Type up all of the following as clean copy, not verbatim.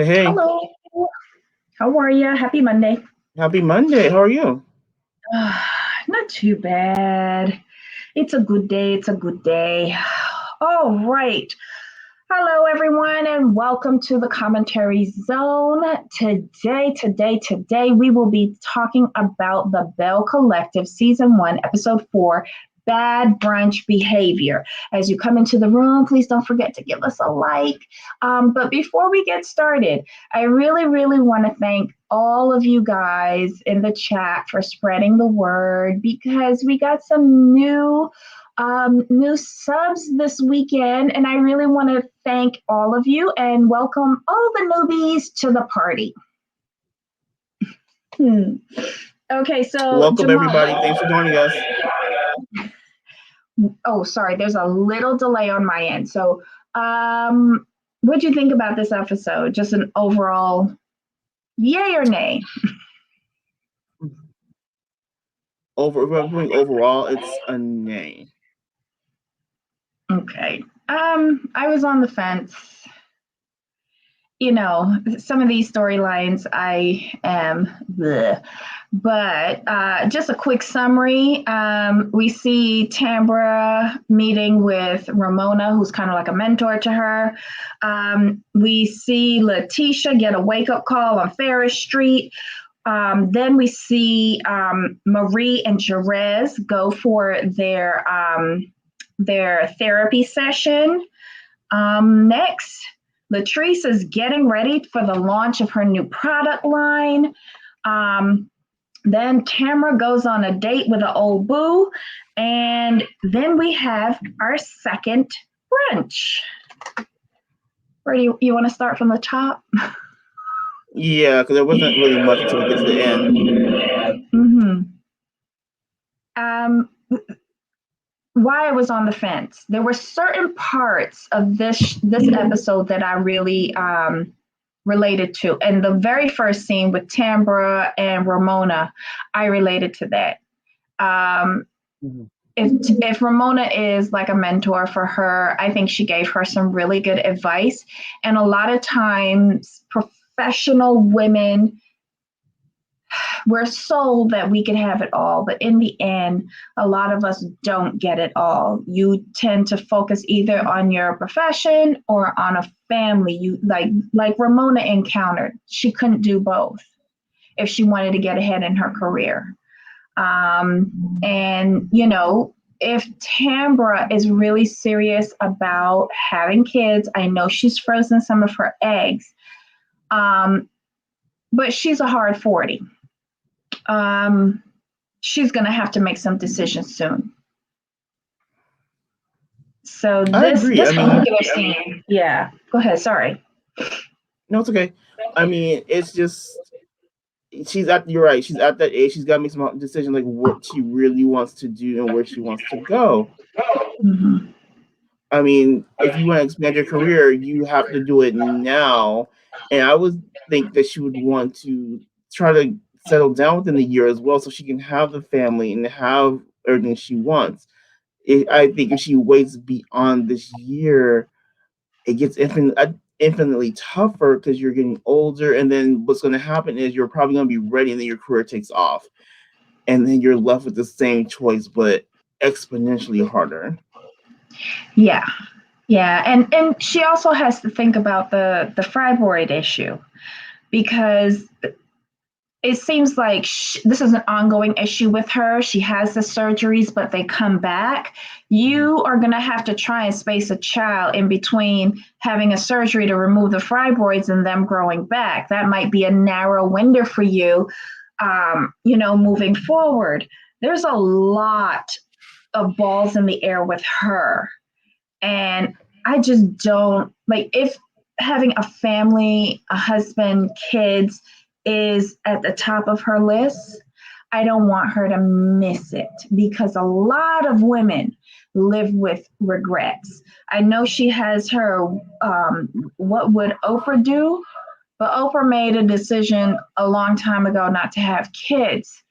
Hey, Hello. How are you? Happy Monday. happy Monday. How are you? Not too bad. It's a good day. It's a good day. All right. Hello, everyone, and welcome to the commentary zone. Today, we will be talking about the Belle Collective Season 1, Episode 4, Bad Brunch Behavior. As you come into the room, please don't forget to give us a like. But before we get started, I really want to thank all of you guys in the chat for spreading the word because we got some new subs this weekend, and I really want to thank all of you and welcome all the newbies to the party. Hmm. Okay, so Welcome, Jamal. everybody. Thanks for joining us. Oh, sorry, there's a little delay on my end. So, what do you think about this episode? Just an overall yay or nay? Overall, it's a nay. Okay. I was on the fence. Some of these storylines I am bleh. But just a quick summary. We see Tambra meeting with Ramona, who's kind of like a mentor to her. We see Letitia get a wake-up call on Ferris Street. Then we see Marie and Jerez go for their therapy session. Next, Latrice is getting ready for the launch of her new product line. Then Tamara goes on a date with an old boo. And then we have our second brunch. Where do you want to start from the top? Yeah, because there wasn't really much until we get to the end. Why I was on the fence. There were certain parts of this episode that I really related to. And the very first scene with Tambra and Ramona, I related to that. If Ramona is like a mentor for her, I think she gave her some really good advice. And a lot of times, professional women, we're sold that we can have it all, but in the end, a lot of us don't get it all. You tend to focus either on your profession or on a family. You like Ramona encountered. She couldn't do both if she wanted to get ahead in her career. And if Tambra is really serious about having kids, I know she's frozen some of her eggs, but she's a hard 40. She's going to have to make some decisions soon. So I agree. this particular scene, yeah. Go ahead. Sorry. No, it's okay. I mean, it's just you're right. She's at that age. She's got to make some decisions like what she really wants to do and where she wants to go. Mm-hmm. I mean, if you want to expand your career, you have to do it now. And I would think that she would want to try to settle down within the year as well, so she can have the family and have everything she wants. I think if she waits beyond this year, it gets infinitely tougher because you're getting older, and then what's going to happen is you're probably going to be ready, and then your career takes off, and then you're left with the same choice, but exponentially harder. Yeah. Yeah, and she also has to think about the fibroid issue because it seems like this is an ongoing issue with her. She has the surgeries, but they come back. You are going to have to try and space a child in between having a surgery to remove the fibroids and them growing back. That might be a narrow window for you, moving forward. There's a lot of balls in the air with her. And I just don't like if having a family, a husband, kids is at the top of her list. I don't want her to miss it because a lot of women live with regrets. I know she has her what would Oprah do? But Oprah made a decision a long time ago not to have kids.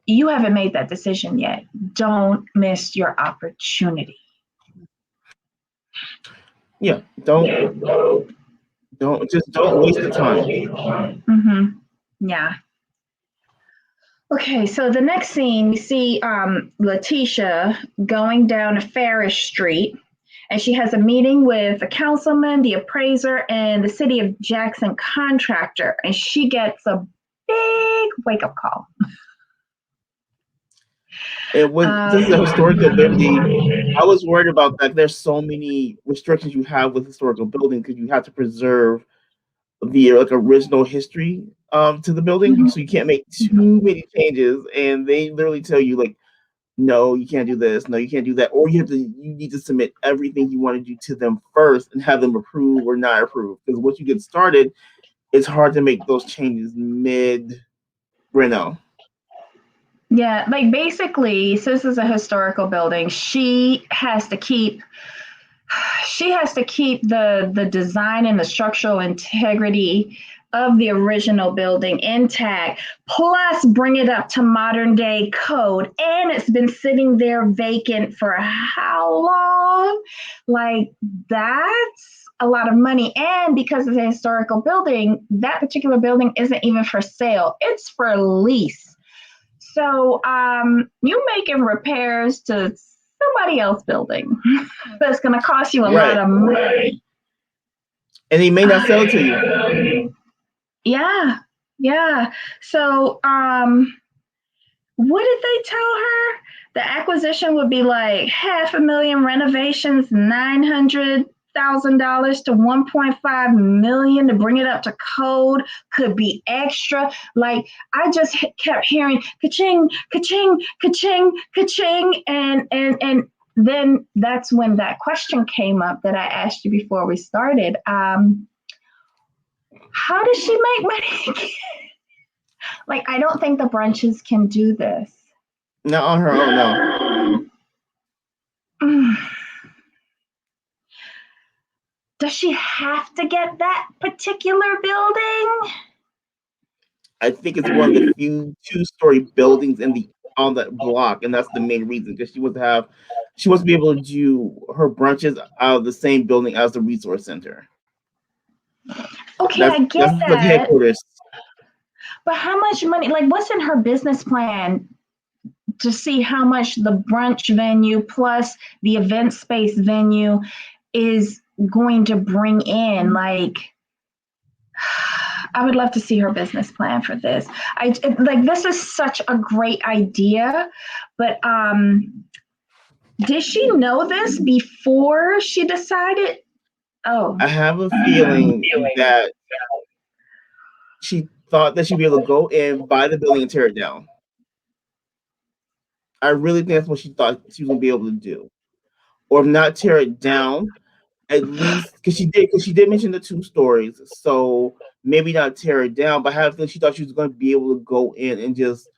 You haven't made that decision yet. Don't miss your opportunity. Yeah, Don't waste the time. Mm-hmm. Yeah. Okay, so the next scene we see Letitia going down a Farish Street, and she has a meeting with the councilman, the appraiser, and the city of Jackson contractor, and she gets a big wake up call. And when this is a historical building, I was worried about that. There's so many restrictions you have with historical buildings because you have to preserve the like original history to the building, Mhm, so you can't make mhm. too many changes. And they literally tell you like, no, you can't do this, no, you can't do that, or you need to submit everything you want to do to them first and have them approve or not approve. Because once you get started, it's hard to make those changes mid reno. Yeah, like basically, since it's a historical building, she has to keep the design and the structural integrity of the original building intact, plus bring it up to modern day code. And it's been sitting there vacant for how long? Like, that's a lot of money. And because it's a historical building, that particular building isn't even for sale, it's for lease. So you making repairs to somebody else building that's going to cost you a lot Right. of money. And he may not sell it to you. Yeah, yeah. So what did they tell her? The acquisition would be like 500,000 renovations, $900,000 to 1.5 million to bring it up to code. Could be extra. Like I just kept hearing ka-ching, ka-ching, ka-ching, ka-ching, and then that's when that question came up that I asked you before we started. How does she make money? Like I don't think the brunches can do this. Not on her own, no. Does she have to get that particular building? I think it's one of the few two-story buildings in the on that block, and that's the main reason because she wants to be able to do her brunches out of the same building as the resource center. Okay, I get That's the that. headquarters. But how much money, like what's in her business plan to see how much the brunch venue plus the event space venue is going to bring in? Like, I would love to see her business plan for this. I like this is such a great idea, but did she know this before she decided? Oh, I have a feeling that she thought that she'd be able to go in, buy the building, and tear it down. I really think that's what she thought she was gonna be able to do, or if not tear it down, at least because she did mention the two stories, so maybe not tear it down, but I have a feeling she thought she was going to be able to go in and just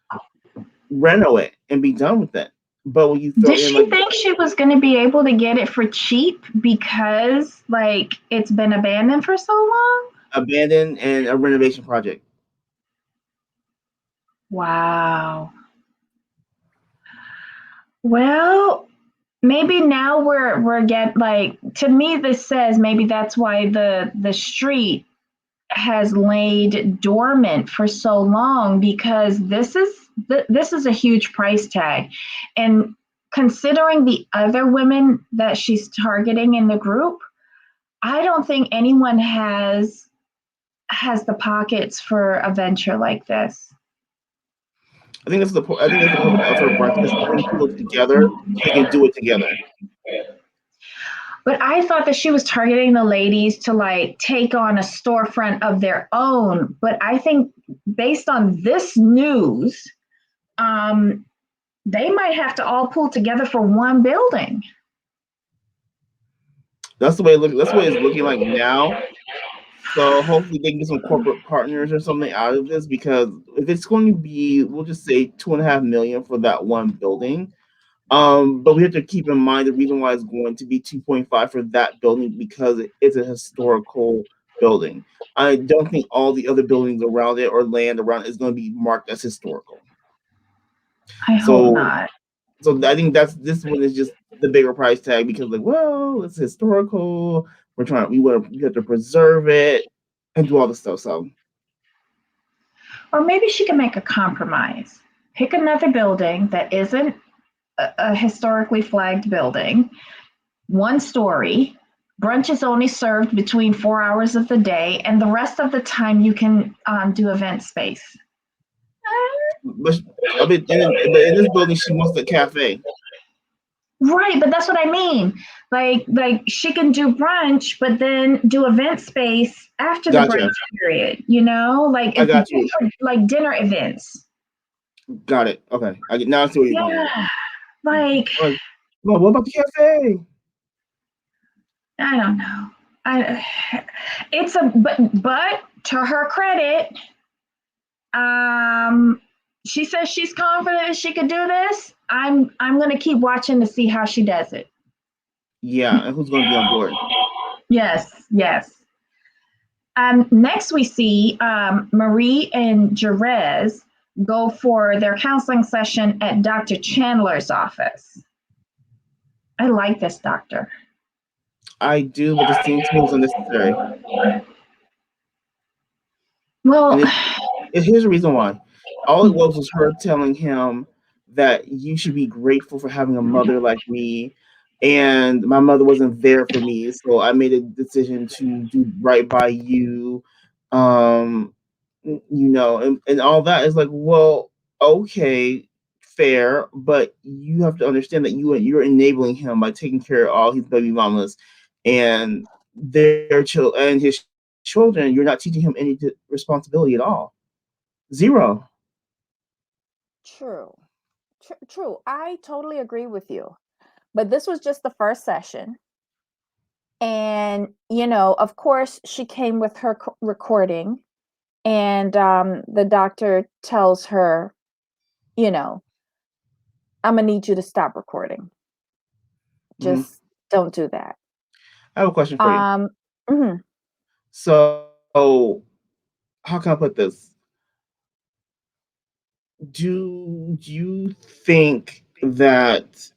reno it and be done with it. But when you throw did in she like think she was going to be able to get it for cheap because like it's been abandoned for so long? abandoned and a renovation project, Wow. Well, maybe now we're get like to me this says maybe that's why the street has laid dormant for so long because this is a huge price tag, and considering the other women that she's targeting in the group, I don't think anyone has the pockets for a venture like this. I think that's the purpose of her brunch is to bring people together so they can do it together. But I thought that she was targeting the ladies to like take on a storefront of their own. But I think based on this news, um, they might have to all pull together for one building. That's the way it's looking like now. So hopefully they can get some corporate partners or something out of this because if it's going to be, we'll just say 2.5 million for that one building. But we have to keep in mind the reason why it's going to be 2.5 for that building because it's a historical building. I don't think all the other buildings around it or land around it is going to be marked as historical. I hope So not. I think that's this one is just the bigger price tag because like, well, it's historical. We have to preserve it and do all this stuff. So Or maybe she can make a compromise. Pick another building that isn't a historically flagged building, one story. Brunch is only served between 4 hours of the day, and the rest of the time you can do event space. but I mean, but in this building, she wants the cafe. Right, but that's what I mean. Like she can do brunch, but then do event space after the brunch Gotcha. period. You know, like I it's got you. like dinner events. Got it. Okay. I get now. I see where you're going. Yeah, like Like, well, what about the cafe? I don't know. I it's a but to her credit, um, she says she's confident she could do this. I'm gonna keep watching to see how she does it. Yeah, and who's going to be on board? Yes, yes. Next, we see Marie and Jerez go for their counseling session at Dr. Chandler's office. I like this doctor. I do, but the scene to me was unnecessary. Well, And here's the reason why. All it was her telling him that you should be grateful for having a mother like me, and my mother wasn't there for me, so I made a decision to do right by you. Um, and all that is like, well, okay, fair, but you have to understand that you're enabling him by taking care of all his baby mamas and his children. You're not teaching him any responsibility at all. Zero. True. True. I totally agree with you. But this was just the first session. And, of course, she came with her recording, and the doctor tells her, you know, I'm going to need you to stop recording. Mhm. Just don't do that. I have a question for you. Um, mhm. So, how can I put this? Do you think that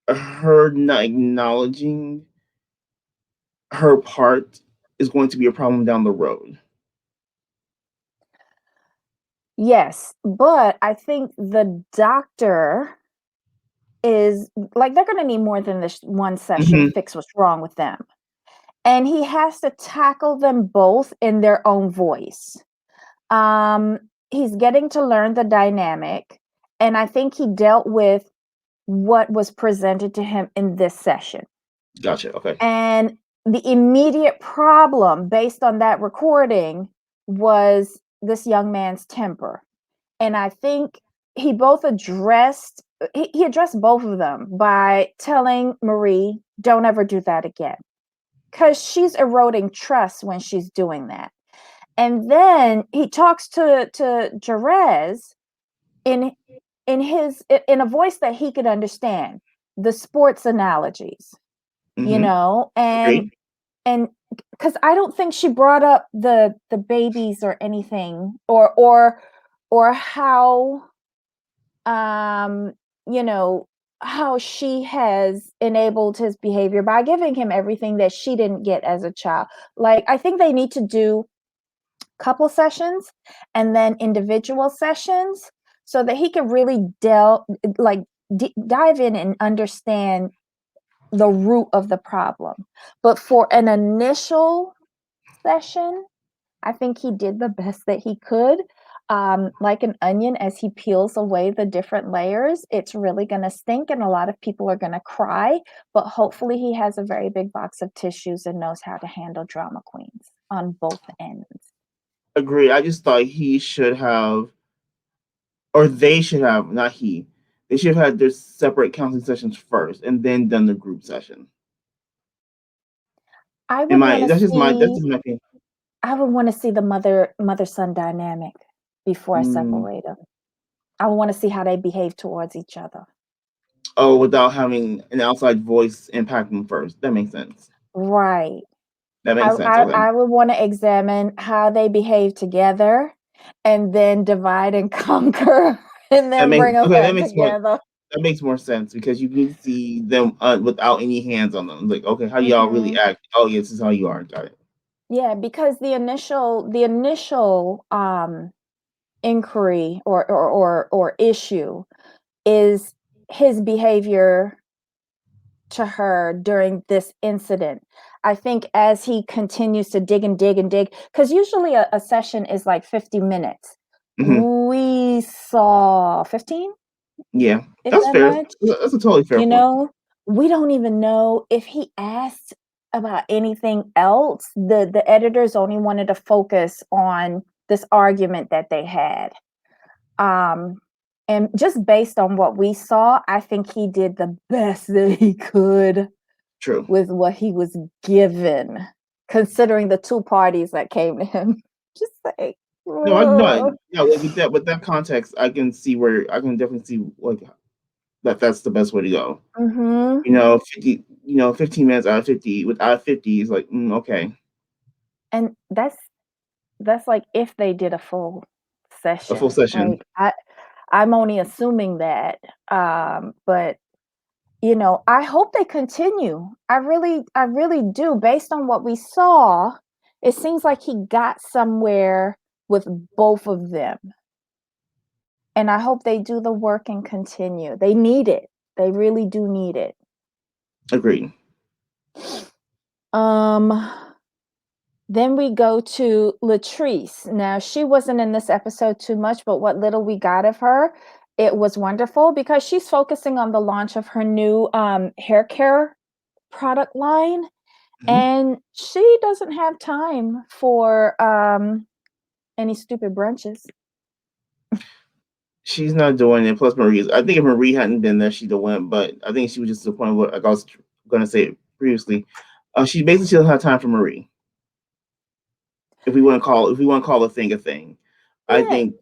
her not acknowledging her part is going to be a problem down the road? Yes, but I think the doctor is like, they're going to need more than this one session to Mhm. fix what's wrong with them. And he has to tackle them both in their own voice. Um, he's getting to learn the dynamic, and I think he dealt with what was presented to him in this session. Gotcha. Okay. And the immediate problem based on that recording was this young man's temper. And I think he addressed both of them by telling Marie, don't ever do that again. Because she's eroding trust when she's doing that. And then he talks to Jerez in in a voice that he could understand, the sports analogies, Mhm. and Agreed. because I don't think she brought up the babies or anything, or how um you know how she has enabled his behavior by giving him everything that she didn't get as a child. Like, I think they need to do couple sessions and then individual sessions so that he can really dive in and understand the root of the problem. But for an initial session, I think he did the best that he could. Like an onion, as he peels away the different layers, it's really going to stink and a lot of people are going to cry. But hopefully, he has a very big box of tissues and knows how to handle drama queens on both ends. Agree. I just thought he should have, or they should have, not he. They should have had their separate counseling sessions first, and then done the group session. I In would my want to that's see just my opinion. I would want to see the mother son dynamic before I Mm. separate them. I would want to see how they behave towards each other. Oh, without having an outside voice impact them first. That makes sense. Right. That I makes sense. I, Okay. I would want to examine how they behave together and then divide and conquer and That then makes bring them okay. That back makes more. together. that makes more sense because you can see them without any hands on them. Like, okay, how do y'all really Mhm. act? Oh, yeah, this is how you are. Got it. Yeah, because the initial inquiry or issue is his behavior to her during this incident. I think as he continues to dig and dig and dig, because usually a session is like 50 minutes. Hmm. We saw 15, Yeah, if that's that fair. much. That's a totally fair You point. know, we don't even know if he asked about anything else. The editors only wanted to focus on this argument that they had. Um, and just based on what we saw, I think he did the best that he could True. with what he was given, considering the two parties that came to him. Just like, No, I no, ugh. yeah, like with that context, I can see where I can definitely see like that's the best way to go. Mhm. 15 minutes out of 50 without 50 is like, okay, And that's like if they did a full a full session. session. Like I'm only assuming that. But I hope they continue. I really do. Based on what we saw, it seems like he got somewhere with both of them. And I hope they do the work and continue. They need it. They really do need it. Agreed. Um Then we go to Latrice. Now, she wasn't in this episode too much, but what little we got of her, it was wonderful because she's focusing on the launch of her new hair care product line. Mhm. And she doesn't have time for any stupid brunches. She's not doing it. Plus, Marie. I think if Marie hadn't been there, she'd have went. But I think she was just to the point where, like I was going to say it previously, she basically doesn't have time for Marie. If we want to call a thing, I Yeah. think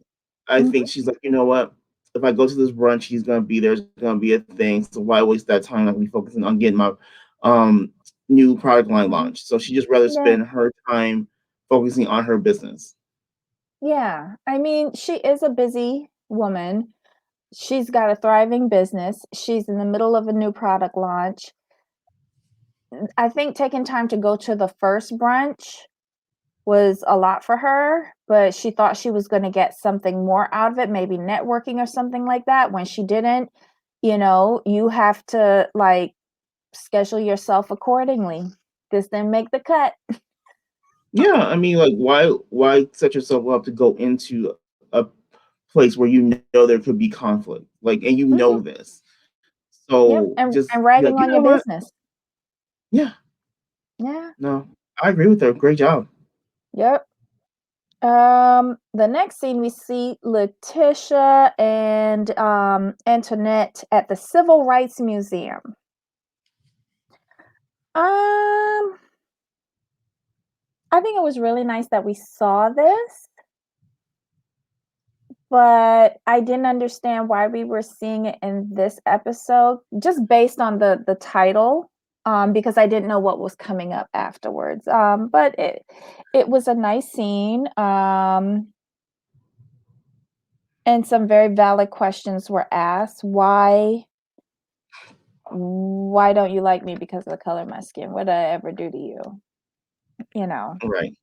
I Mhm. think she's like, you know what? If I go to this brunch, he's gonna be there. It's gonna be a thing. So why waste that time? Like me focusing on getting my um new product line Mhm. launched. So she just rather Yeah. spend her time focusing on her business. Yeah. I mean, she is a busy woman. She's got a thriving business. She's in the middle of a new product launch. I think taking time to go to the first brunch was a lot for her, but she thought she was gonna get something more out of it, maybe networking or something like that, when she didn't. You have to, like, schedule yourself accordingly. This didn't make the cut. Yeah, I mean, like, why set yourself up to go into a place where you know there could be conflict, like, and you know Mhm. this. Yep, So just and be like, ragging you on know your what? business. Yeah, Yeah, no, I agree with her. Great job. yep. The next scene we see Letitia and Antoinette at the Civil Rights Museum. Um, I think it was really nice that we saw this, but I didn't understand why we were seeing it in this episode, just based on the title, because I didn't know what was coming up afterwards. But it was a nice scene, and some very valid questions were asked. Why don't you like me because of the color of my skin? What did I ever do to you? You know, Right.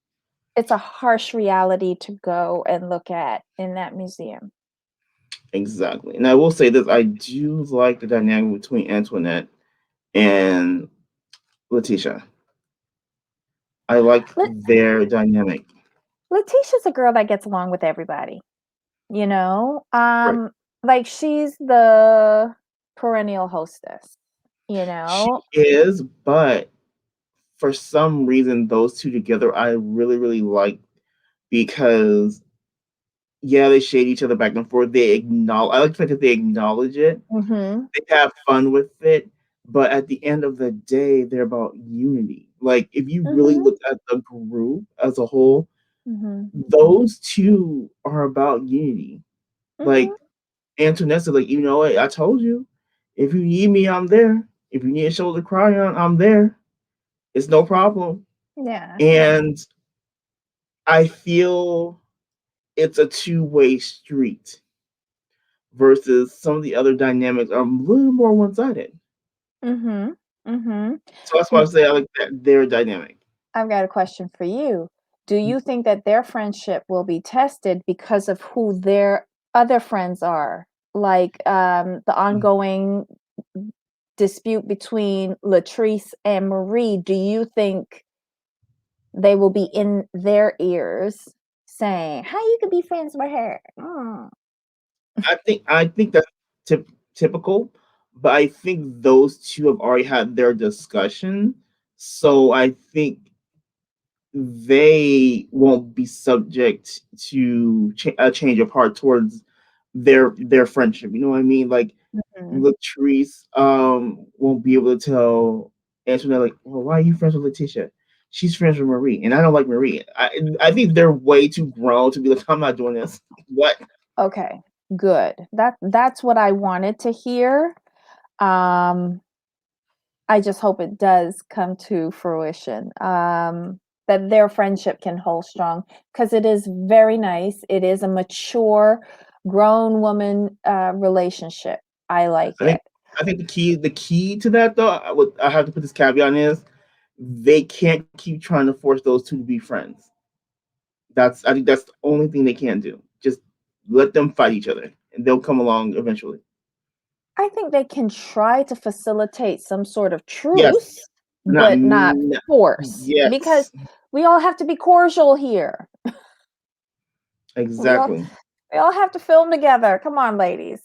it's a harsh reality to go and look at in that museum. Exactly. And I will say this, I do like the dynamic between Antoinette and Letitia. I like Let their dynamic. Letitia's a girl that gets along with everybody, you know? Right. Like she's the perennial hostess, you She know? is, but for some reason, those two together, I really, really like because yeah, they shade each other back and forth. They acknowledge. I like the fact that they acknowledge it. Mhm. They have fun with it, but at the end of the day, they're about unity. Like if you really Mhm. look at the group as a whole, Mhm. those two are about unity. Like Mhm. Antoinette said, like, you know what? I told you. If you need me, I'm there. If you need a shoulder to cry on, I'm there. It's no problem. Yeah, yeah. And I feel it's a two-way street versus some of the other dynamics are a little more one sided. Mm-hmm. Mm-hmm. So that's why I say I like that their dynamic. I've got a question for you. Do you think that their friendship will be tested because of who their other friends are? Like the ongoing dispute between Latrice and Marie, do you think they will be in their ears saying, "How you could be friends with her?" Mm. I think that's typical, but I think those two have already had their discussion, so I think they won't be subject to a change of heart towards their friendship. You know what I mean? Like Mhm. Latrice won't be able to tell Antoinette like, well, why are you friends with Letitia? She's friends with Marie, and I don't like Marie. I think they're way too grown to be like, I'm not doing this. What? Okay, good. That's what I wanted to hear. Um, I just hope it does come to fruition. That their friendship can hold strong because it is very nice. It is a mature, grown woman relationship. I like I think it. I think the key to that though, I have to put this caveat is they can't keep trying to force those two to be friends. I think that's the only thing they can do. Just let them fight each other, and they'll come along eventually. I think they can try to facilitate some sort of Yes, truce, not but not force, because yes, we all have to be cordial here. We all exactly. we all have to film together. Come on, ladies.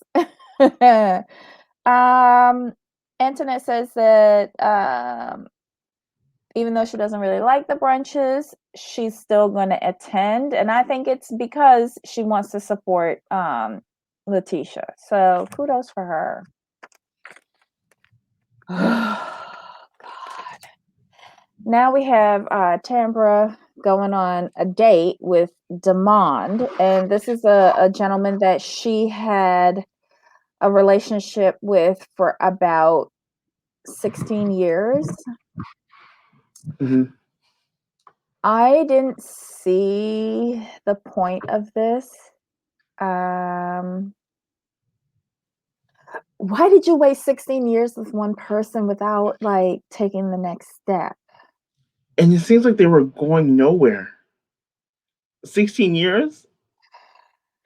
Antoinette says that even though she doesn't really like the brunches, she's still going to attend, and I think it's because she wants to support Letitia. So kudos for her. Now we have Tambra going on a date with Demond, and this is a gentleman that she had a relationship with for about 16 years. Hmm. I didn't see the point of this. Um, why did you wait 16 years with one person without like taking the next step? And it seems like they were going nowhere. 16 years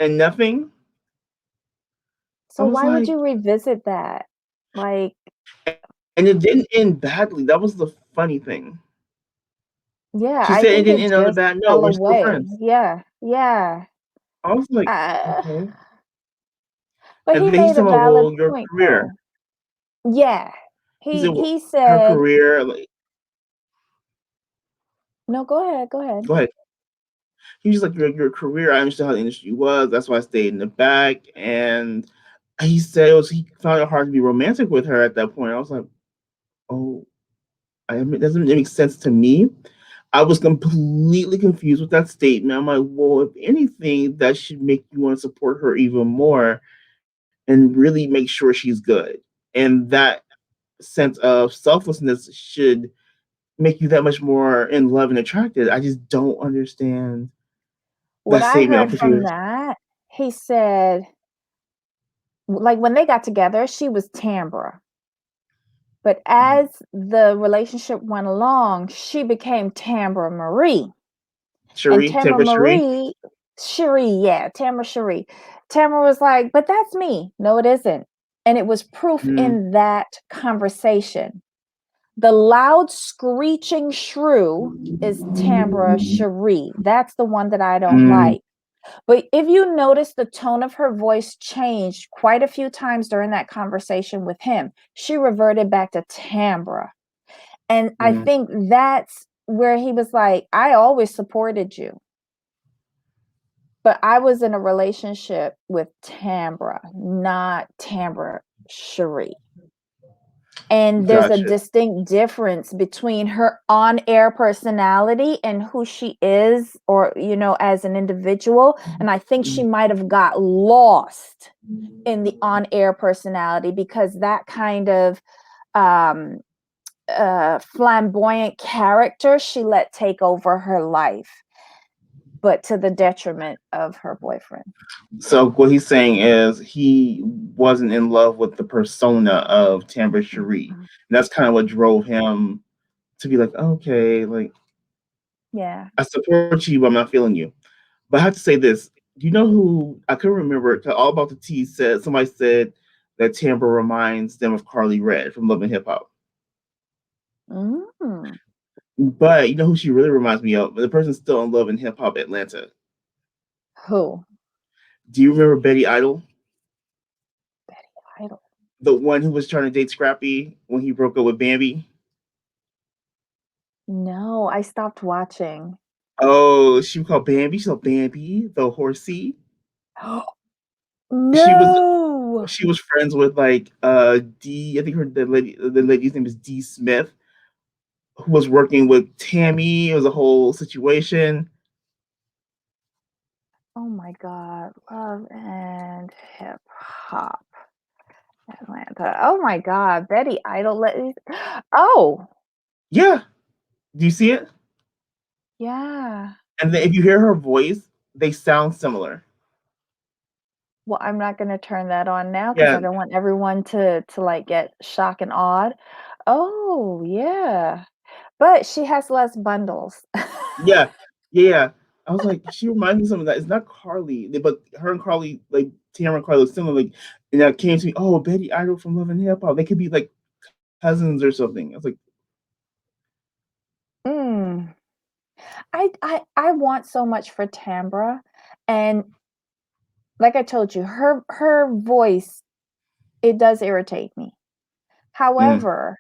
and nothing. I So was why would like, you revisit that? Like, and it didn't end badly. That was the funny thing. yeah, She I said it think didn't it end on a just bad note. fell We're still away. friends. Yeah, yeah. I was like, Uh, okay. but And he then he's made a talking about, valid well, your point career. though. Yeah. He said, well, He her said, career. Like, "No, go ahead, go ahead." go ahead. He was just like, your career. I understood how the industry was. That's why I stayed in the back. And he said he found it hard to be romantic with her at that point. I was like, oh, it doesn't make sense to me. I was completely confused with that statement. I'm like, well, if anything, that should make you want to support her even more and really make sure she's good. And that sense of selflessness should make you that much more in love and attracted. I just don't understand What that I statement. I'm heard from confused. that, he said, like when they got together, she was Tambra. But as the relationship went along, she became Tambra Marie. And Cherie, Tamara Temper Cherie. Marie, Cherie, yeah, Tamara Cherie. Tamara was like, but that's me. No, it isn't. And it was proof Mm, in that conversation. The loud screeching shrew is Tamara Cherie. That's the one that I don't mm, like. But if you notice, the tone of her voice changed quite a few times during that conversation with him. She reverted back to Tambra. And I mm. think that's where he was like, I always supported you. But I was in a relationship with Tambra, not Tambra Cherie. And there's a Gotcha. distinct difference between her on-air personality and who she is, or as an individual. And I think she Mm, might have got lost in the on-air personality because that kind of um flamboyant character she let take over her life. but to the detriment of her boyfriend. So what he's saying is he wasn't in love with the persona of Tambra Cherie. Mhm. And that's kind of what drove him to be like, okay, like Yeah. I support you, but I'm not feeling you. But I have to say this. Do you know who I couldn't remember it? 'Cause All About the Tea said somebody said that Tambra reminds them of Carly Red from Love and Hip Hop. Mm. But you know who she really reminds me of? The person still in Love and Hip Hop Atlanta. Who? Do you remember Betty Idol? Betty Idol. The one who was trying to date Scrappy when he broke up with Bambi? No, I stopped watching. Oh, she was called Bambi. She's called Bambi, the horsey. She was No. she was friends with like D. I think the lady's name is D. Smith, who was working with Tammy. It was a whole situation. Oh my God. Love and Hip Hop Atlanta. Oh my God. Betty Idol. Oh, Yeah. Do you see it? yeah. And then if you hear her voice, they sound similar. Well, I'm not gonna turn that on now because Yeah, I don't want everyone to like get shocked and awed. Oh, yeah. But she has less bundles. yeah, yeah. I was like, she reminds me of something that it's not Carly, but her and Carly, like Tamara and Carly, look similar. Like, and that came to me. Oh, Betty Idol from Love and Hip Hop. They could be like cousins or something. I was like, Mm. I want so much for Tambra, and like I told you, her voice, it does irritate me. mm, However,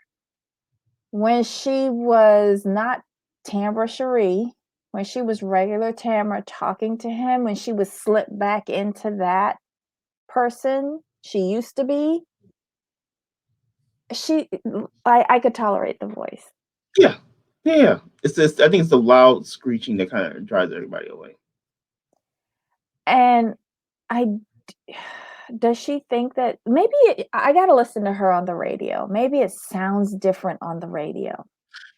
when she was not Tambra Cherie, when she was regular Tamra talking to him, when she was slipped back into that person she used to be, she I could tolerate the voice. yeah, yeah. It's just I think it's the loud screeching that kind of drives everybody away. And I does she think that maybe I gotta listen to her on the radio. Maybe it sounds different on the radio.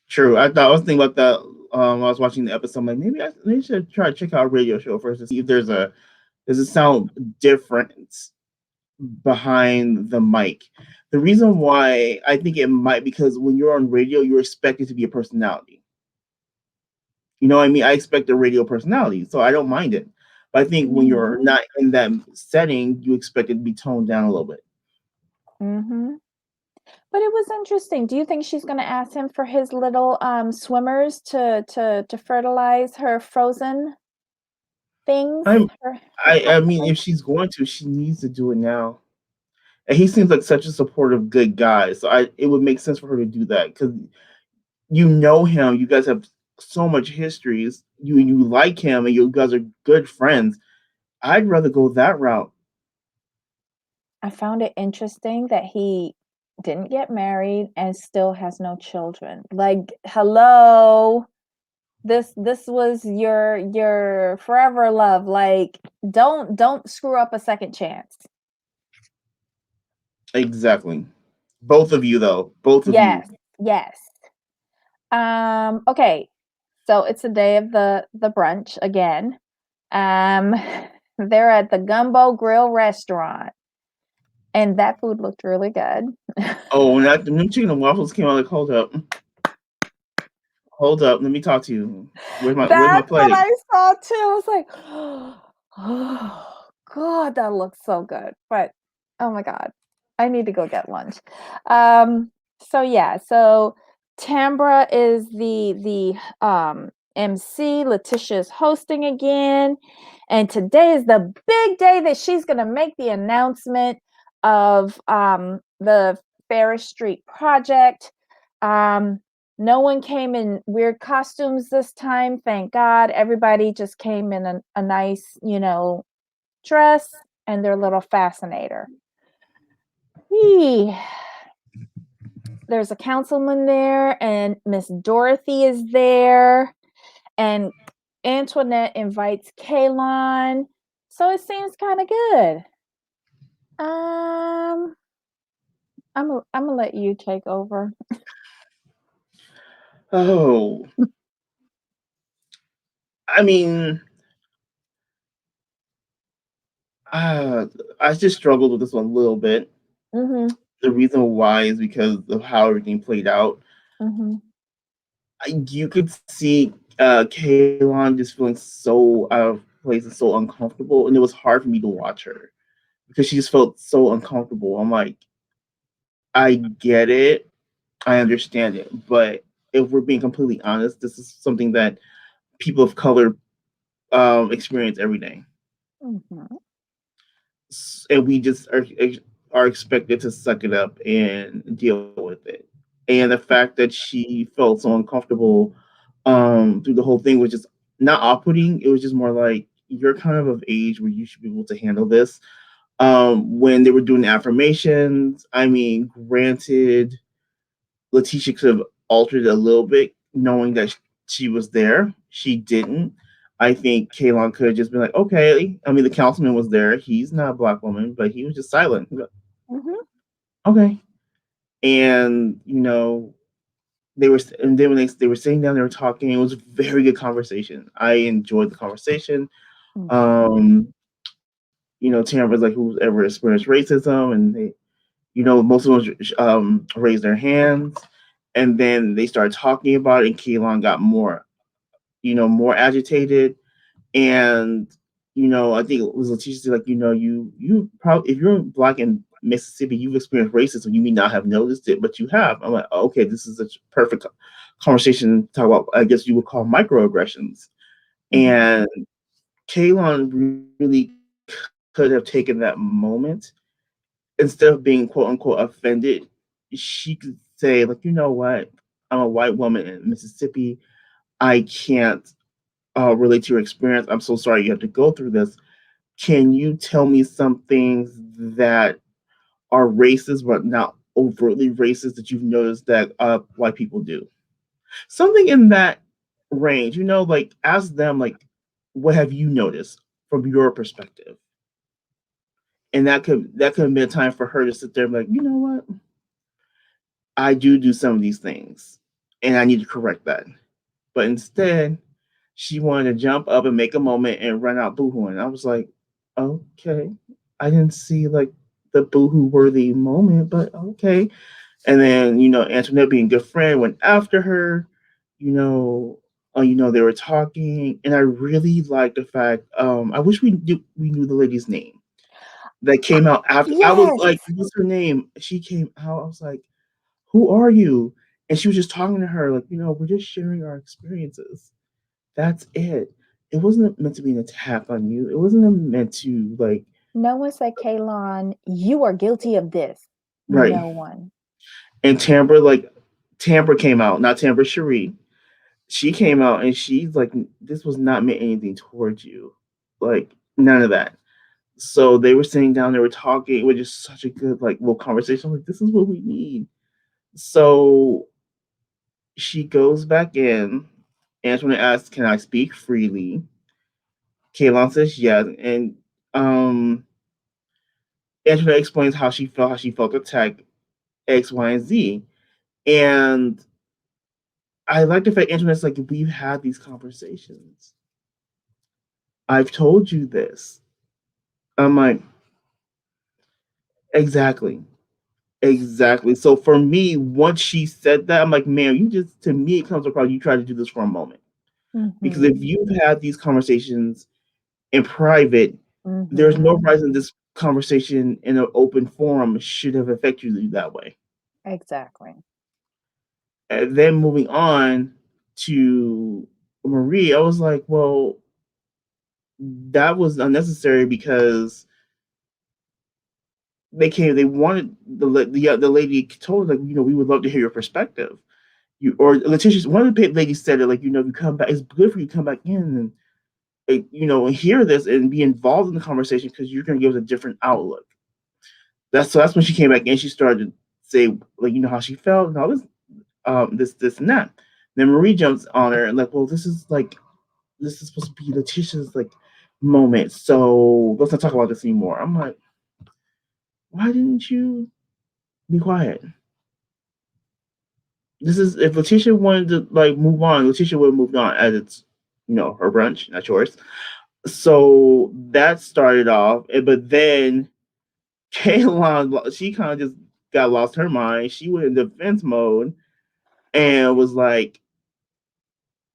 True. I was thinking about that. I was watching the episode. I'm like, maybe I should try to check out a radio show first to see if there's a sound difference behind the mic. The reason why I think it might because when you're on radio, you're expected to be a personality. You know what I mean? I expect a radio personality, so I don't mind it. But I think when you're Mhm. not in that setting, you expect it to be toned down a little bit. Mhm. But it was interesting. Do you think she's gonna ask him for his little swimmers to fertilize her frozen things? I'm Her I mean, popsicles? if she's going to, she needs to do it now. And he seems like such a supportive, good guy. So it would make sense for her to do that because you know him. You guys have so much histories. You like him, and you guys are good friends. I'd rather go that route. I found it interesting that he didn't get married and still has no children. Like, hello. This was your forever love. Like, don't screw up a second chance. Exactly. Both of you, though. Both of you. Yes, yes. Okay. So it's the day of the brunch again. Um, they're at the Gumbo Grill restaurant, and that food looked really good. Oh, and that the new chicken and waffles came out. Like, hold up. Let me talk to you. Where's my That's what plate? I saw too. I was like, oh God, that looks so good. But oh my God, I need to go get lunch. So yeah, so Tambra is the MC. Letitia is hosting again. And today is the big day that she's gonna make the announcement of the Ferris Street project. Um, no one came in weird costumes this time, thank God. Everybody just came in a nice, dress and their little fascinator. Eee. There's a councilman there, and Miss Dorothy is there, and Antoinette invites Kaylon. So it seems kind of good. Um, I'm gonna let you take over. Oh, I mean, uh, I just struggled with this one a little bit. Mhm. The reason why is because of how everything played out. Mhm. You could see Kaylon just feeling so out of place and so uncomfortable, and it was hard for me to watch her because she just felt so uncomfortable. I'm like, I get it, I understand it, but if we're being completely honest, this is something that people of color experience every day, Mhm. and we just are expected to suck it up and deal with it. And the fact that she felt so uncomfortable through the whole thing was just not off-putting. It was just more like you're kind of age where you should be able to handle this. When they were doing the affirmations, I mean, granted, Letitia could have altered it a little bit, knowing that she was there. She didn't. I think Kaylon could have just been like, okay. I mean, the councilman was there. He's not a black woman, but he was just silent. Mhm. Okay. And, they were, and then when they were sitting down, they were talking. It was a very good conversation. I enjoyed the conversation. Mhm. Um, Tamara was like, who's ever experienced racism? And they, most of them raised their hands. And then they started talking about it, and Keelan got more, more agitated. And, I think it was Letitia said, like, you probably, if you're black in Mississippi, you've experienced racism. You may not have noticed it, but you have. I'm like, oh, okay, this is a perfect conversation to talk about, I guess you would call microaggressions. Mhm. And Kaylon really could have taken that moment instead of being quote unquote offended, she could say, like, you know what? I'm a white woman in Mississippi. I can't relate to your experience. I'm so sorry you have to go through this. Can you tell me some things that are racist but not overtly racist that you've noticed that white people do? Something in that range, like ask them, like, what have you noticed from your perspective? And that could have been a time for her to sit there and be like, you know what? I do some of these things, and I need to correct that. But instead, she wanted to jump up and make a moment and run out boohooing. I was like, okay, I didn't see like the boohoo worthy moment, but okay. And then Antoinette being a good friend went after her. You know, they were talking, and I really liked the fact. I wish we knew the lady's name that came out after. I was Yes. like, what's her name? She came out. I was like, who are you? And she was just talking to her, like, we're just sharing our experiences. That's it. It wasn't meant to be an attack on you. It wasn't meant to, like, No one said, Kaylon, you are guilty of this. right. No one. And Tambra came out, not Tambra Cherie. She came out and she's like, this was not meant anything towards you. Like, none of that. So they were sitting down, they were talking. It was just such a good, like, little conversation. Like, this is what we need. So she goes back in. Antoinette asks, can I speak freely? Kaylon says yes. And um, Antoinette explains how she felt attacked X, Y, and Z. And I like the fact Antoinette's like, we've had these conversations. I've told you this. I'm like, exactly. Exactly. So for me, once she said that, I'm like, man, to me, it comes across, you try to do this for a moment. Because if Mhm. you've had these conversations in private, there's no Mhm. reason this conversation in an open forum should have affected you that way. Exactly. And then moving on to Marie, I was like, well, that was unnecessary because they wanted the lady told her, like, we would love to hear your perspective. Or Letitia, one of the ladies said it, like, you come back, it's good for you to come back in and and hear this and be involved in the conversation because you're going to give us a different outlook. That's when she came back in. She started to say, like, how she felt and all this, this and that. Then Marie jumps on her and like, well, this is supposed to be Letitia's like moment, so let's not talk about this anymore. I'm like, why didn't you be quiet? This is, if Letitia wanted to like move on, Letitia would have moved on as it's her brunch, not yours. So that started off, but then Kaylon, she kind of just got lost her mind. She went in defense mode and was like,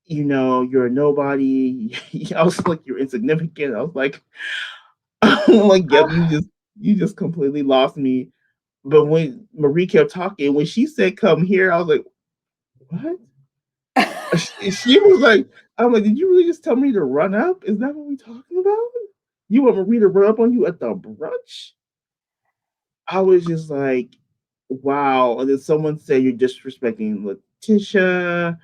you're a nobody. I was like, you're insignificant. I was like, I'm like, yep, you just completely lost me. But when Marie kept talking, when she said come here, I was like, what? She was like, I'm like, did you really just tell me to run up? Is that what we talking about? You want Marie to run up on you at the brunch? I was just like, wow. And then someone said you're disrespecting Letitia.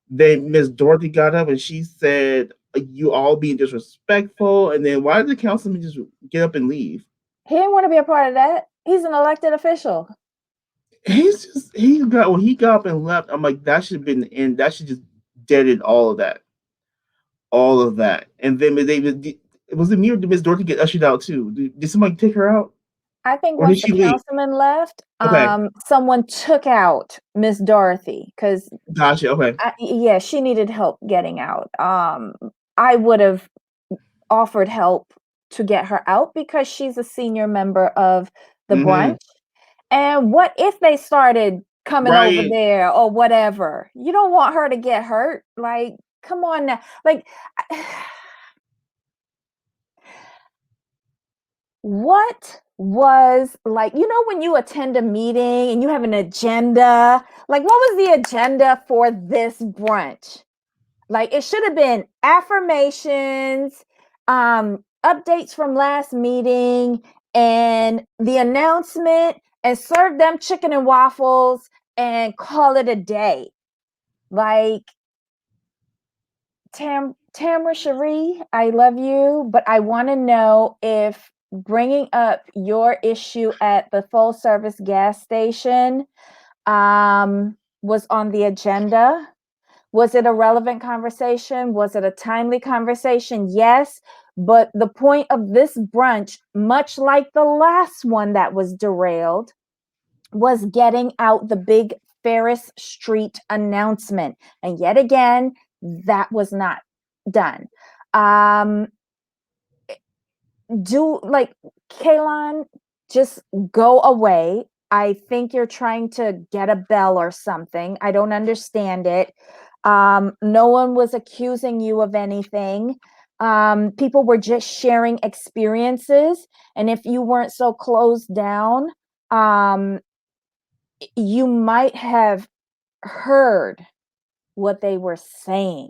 Then Miss Dorothy got up and she said, you all being disrespectful. And then why did the councilman just get up and leave? He didn't want to be a part of that. He's an elected official. He got up and left. I'm like, that should have been the end. That should just deaded all of that. All of that. And then was it me or did Miss Dorothy get ushered out too? Did somebody take her out? I think Or did once the she leave? councilman left, Okay. someone took out Miss Dorothy because Gotcha. Okay. yeah, she needed help getting out. I would have offered help to get her out because she's a senior member of the Mm-hmm. brunch. And what if they started coming over Right. there or whatever? You don't want her to get hurt. Like, come on now. Like, what was like, when you attend a meeting and you have an agenda, like, what was the agenda for this brunch? Like, it should have been affirmations, updates from last meeting, and the announcement, and serve them chicken and waffles and call it a day. Like, Tamara Cherie, I love you, but I want to know if bringing up your issue at the full service gas station was on the agenda. Was it a relevant conversation? Was it a timely conversation? Yes. But the point of this brunch, much like the last one that was derailed, was getting out the big Ferris Street announcement. And yet again, that was not done. Like, Kaylon, just go away. I think you're trying to get a bell or something. I don't understand it. No one was accusing you of anything. People were just sharing experiences. And if you weren't so closed down, you might have heard what they were saying.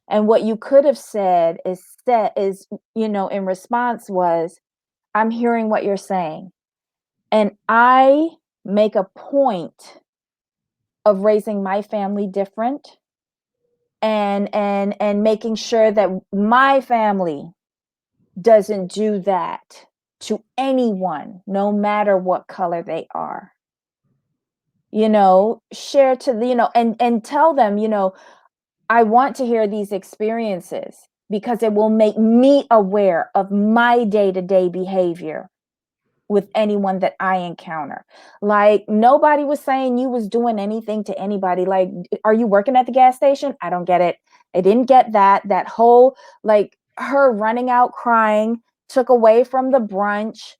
And what you could have said in response was, I'm hearing what you're saying. And I make a point of raising my family different and making sure that my family doesn't do that to anyone, no matter what color they are. Share to the, and tell them, I want to hear these experiences because it will make me aware of my day-to-day behavior with anyone that I encounter. Like, nobody was saying you was doing anything to anybody. Like, are you working at the gas station? I don't get it. I didn't get that whole, like, her running out crying took away from the brunch.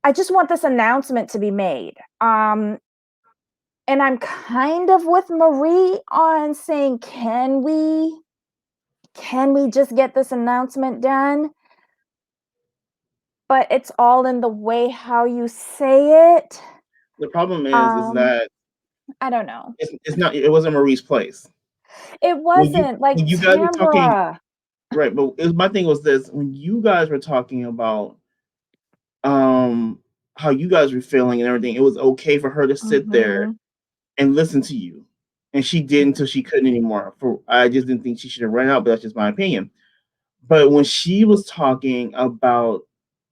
I just want this announcement to be made. And I'm kind of with Marie on saying, can we just get this announcement done? But it's all in the way how you say it. The problem is Um, that I don't know. it's not. It wasn't Marie's place. It When you wasn't like when you guys were talking, Tambra. right? But my thing was this: when you guys were talking about um how you guys were feeling and everything, it was okay for her to sit there Mhm. and listen to you, and she did until she couldn't anymore. I just didn't think she should have run out, but that's just my opinion. But when she was talking about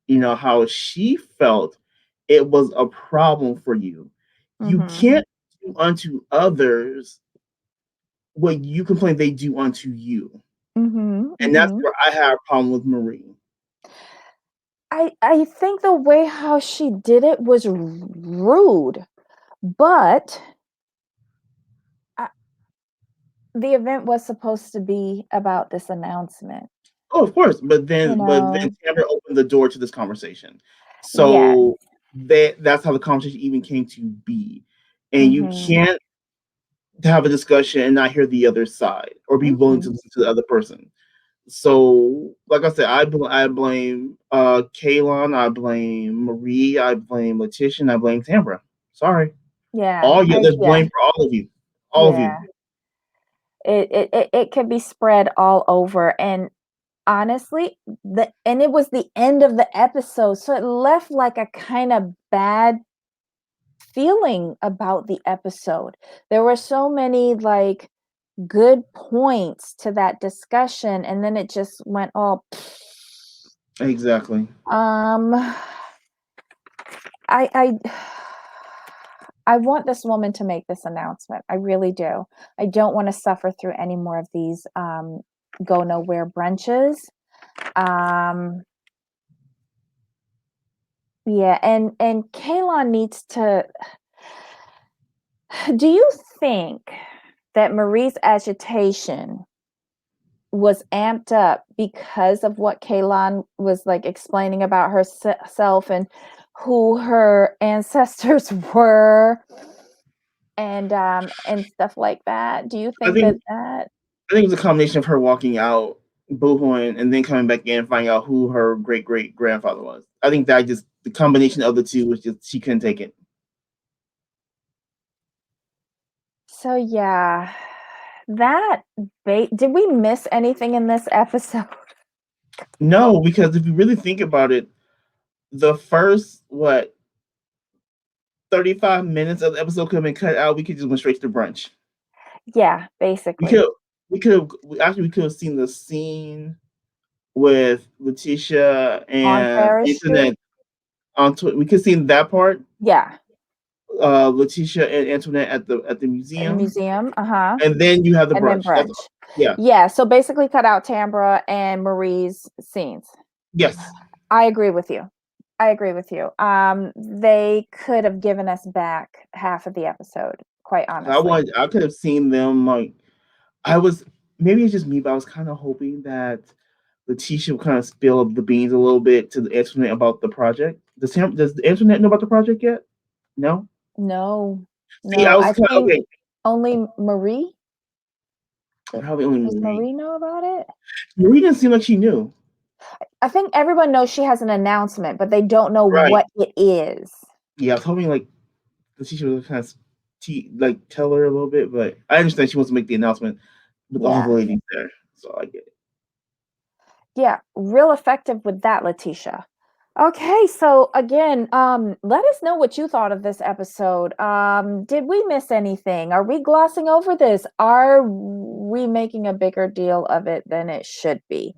how she felt, it was a problem for you. You Mhm. can't do unto others what you complain they do unto you. Mhm. And that's Mhm. where I have a problem with Marie. I think the way how she did it was rude, but I, the event was supposed to be about this announcement. Oh, of course, but You then know? Tamara opened the door to this conversation. Yeah. So that's how the conversation even came to be. And you Mhm. can't have a discussion and not hear the other side or be willing to Mhm. listen to the other person. So, like I said, I blame Kaylon, I blame Marie, I blame Letitia, and I blame Tamara. Sorry, Yeah. all you. There's blame for all of you, all of you. Yeah. It could be spread all over, and honestly, it was the end of the episode, so it left like a kind of bad feeling about the episode. There were so many like good points to that discussion, and then it just went all Exactly. um I I want this woman to make this announcement. I really do. I don't want to suffer through any more of these go nowhere brunches. Um yeah, and Kaylon needs to do you think that Marie's agitation was amped up because of what Kaylon was like explaining about herself and who her ancestors were and stuff like that? Do you I think think that I think it's a combination of her walking out, boohooing, and then coming back in and finding out who her great great grandfather was. I think that just the combination of the two was just she couldn't take it. so yeah, that did we miss anything in this episode? No, because if you really think about it, the first 35 minutes of the episode could have been cut out. We could just went straight to brunch. Yeah, We basically. could we could have actually we could have seen the scene with Letitia On and Paris Street? Antoinette we could have seen that part. Yeah, Letitia and Antoinette at the in the museum, museum, uh-huh, and then you have the and then brunch. That's brunch. yeah. Yeah, so basically cut out Tambra and Marie's scenes. Yes. I agree with you. I agree with you. They could have given us back half of the episode, quite honestly. I could have seen them like I was maybe it's just me, but I was kind of hoping that Letitia would kind of spill the beans a little bit to the internet about the project. Does the internet know about the project yet? No. No, See, I no, was I kind of think okay. only Marie. Probably only Does Marie. Marie know about it? Marie didn't seem like she knew. I think everyone knows she has an announcement, but they don't know Right. what it is. Yeah, I was hoping like Letitia would kind of like tell her a little bit, but I understand she wants to make the announcement with all the Yeah. ladies there, so I get it. Yeah, real effective with that, Letitia. Okay, so again, let us know what you thought of this episode. Did we miss anything? Are we glossing over this? Are we making a bigger deal of it than it should be?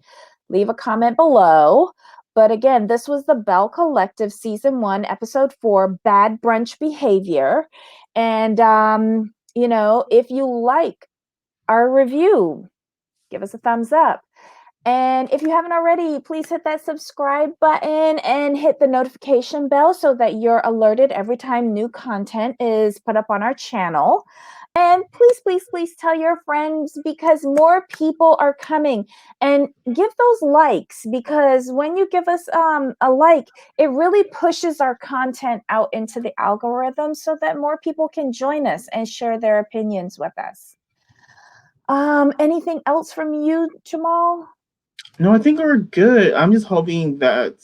Leave a comment below. But again, this was the Belle Collective Season 1, Episode 4, Bad Brunch Behavior. And, if you like our review, give us a thumbs up. And if you haven't already, please hit that subscribe button and hit the notification bell so that you're alerted every time new content is put up on our channel. And please, please, please tell your friends because more people are coming. And give those likes because when you give us a like, it really pushes our content out into the algorithm so that more people can join us and share their opinions with us. Anything else from you, Jamal? No, I think we're good. I'm just hoping that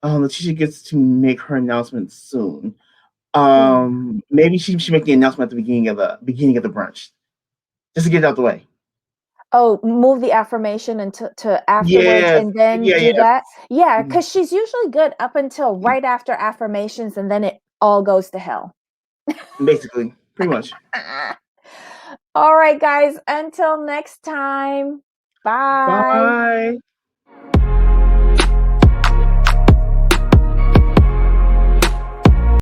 Letitia gets to make her announcement soon. Yeah. Maybe she should make the announcement at the beginning of the brunch, just to get it out the way. Oh, move the affirmation into to afterwards Yes, and then yeah, do yeah, that? Yeah, mhm, because she's usually good up until right after affirmations, and then it all goes to hell. basically, pretty much. All right, guys, until next time. Bye. Bye.